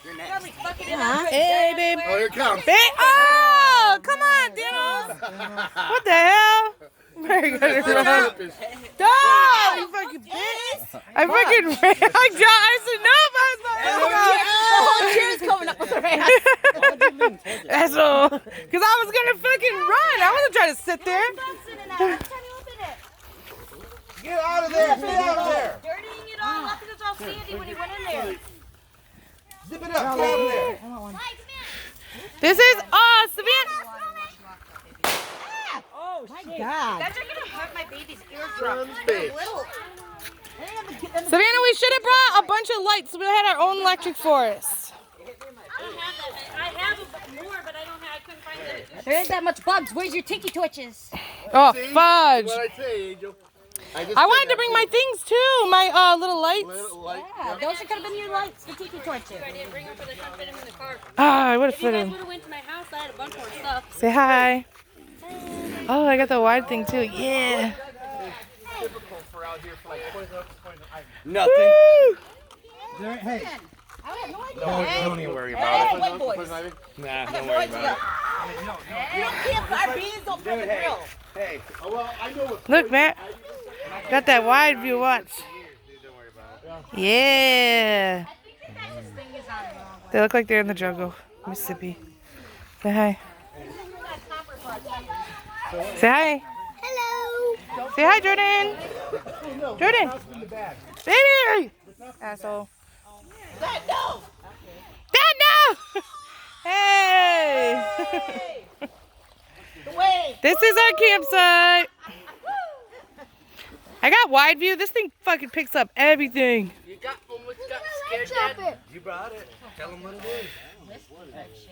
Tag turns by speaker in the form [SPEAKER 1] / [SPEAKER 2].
[SPEAKER 1] Hey, babe.
[SPEAKER 2] Oh, here it comes.
[SPEAKER 1] Oh, come on, Daniel. What the hell? Very good. Oh, you fucking bitch. I fucking ran. I said no,
[SPEAKER 3] The whole chair's coming up with her ass.
[SPEAKER 1] that's all. Because I was going to fucking run. I wasn't trying to sit there.
[SPEAKER 2] Get out of there. Get out of there.
[SPEAKER 3] Dirtying it all up because it's all sandy when he went in there.
[SPEAKER 2] Zip it up. Get out of there.
[SPEAKER 1] This is Savannah.
[SPEAKER 3] Oh, my
[SPEAKER 1] God.
[SPEAKER 3] That's gonna hurt my baby's eardrum.
[SPEAKER 1] Savannah, we should have brought a bunch of lights so we had our own electric forest.
[SPEAKER 3] I have more, but I couldn't find it. There isn't that much bugs. Where's your tiki torches?
[SPEAKER 1] Oh,
[SPEAKER 2] See?
[SPEAKER 1] fudge.
[SPEAKER 2] What I say, Angel?
[SPEAKER 1] I wanted to bring my things too, my little lights.
[SPEAKER 3] Yeah, those could have been your lights, the tiki torches.
[SPEAKER 4] I didn't bring them because I couldn't fit them in the car.
[SPEAKER 1] Ah, I would have
[SPEAKER 4] If you
[SPEAKER 1] fit
[SPEAKER 4] guys
[SPEAKER 1] in.
[SPEAKER 4] would have went to my house, I had a bunch more stuff.
[SPEAKER 1] Say hi. Oh, I got the wide thing too. Yeah.
[SPEAKER 2] Nothing.
[SPEAKER 1] Woo!
[SPEAKER 2] Hey.
[SPEAKER 3] I have no idea.
[SPEAKER 2] Don't even worry
[SPEAKER 3] Hey,
[SPEAKER 2] about
[SPEAKER 3] white
[SPEAKER 2] it.
[SPEAKER 3] boys.
[SPEAKER 2] Nah,
[SPEAKER 3] I have
[SPEAKER 2] don't
[SPEAKER 3] no
[SPEAKER 2] worry
[SPEAKER 3] idea.
[SPEAKER 2] about it.
[SPEAKER 3] You don't keep our beans on the grill.
[SPEAKER 2] Hey. Oh, well, I know what.
[SPEAKER 1] Look, Matt. Got that wide view. Watch. Yeah. They look like they're in the jungle, Mississippi. Say hi. Say hi.
[SPEAKER 3] Hello.
[SPEAKER 1] Say hi, Jordan. Jordan. Baby. Asshole.
[SPEAKER 3] Dad, no.
[SPEAKER 1] Dad, no. Hey.
[SPEAKER 3] Wait.
[SPEAKER 1] This is our campsite. I got wide view. This thing fucking picks up everything.
[SPEAKER 2] You got almost got scared, Dad. You brought it. Tell him what it is.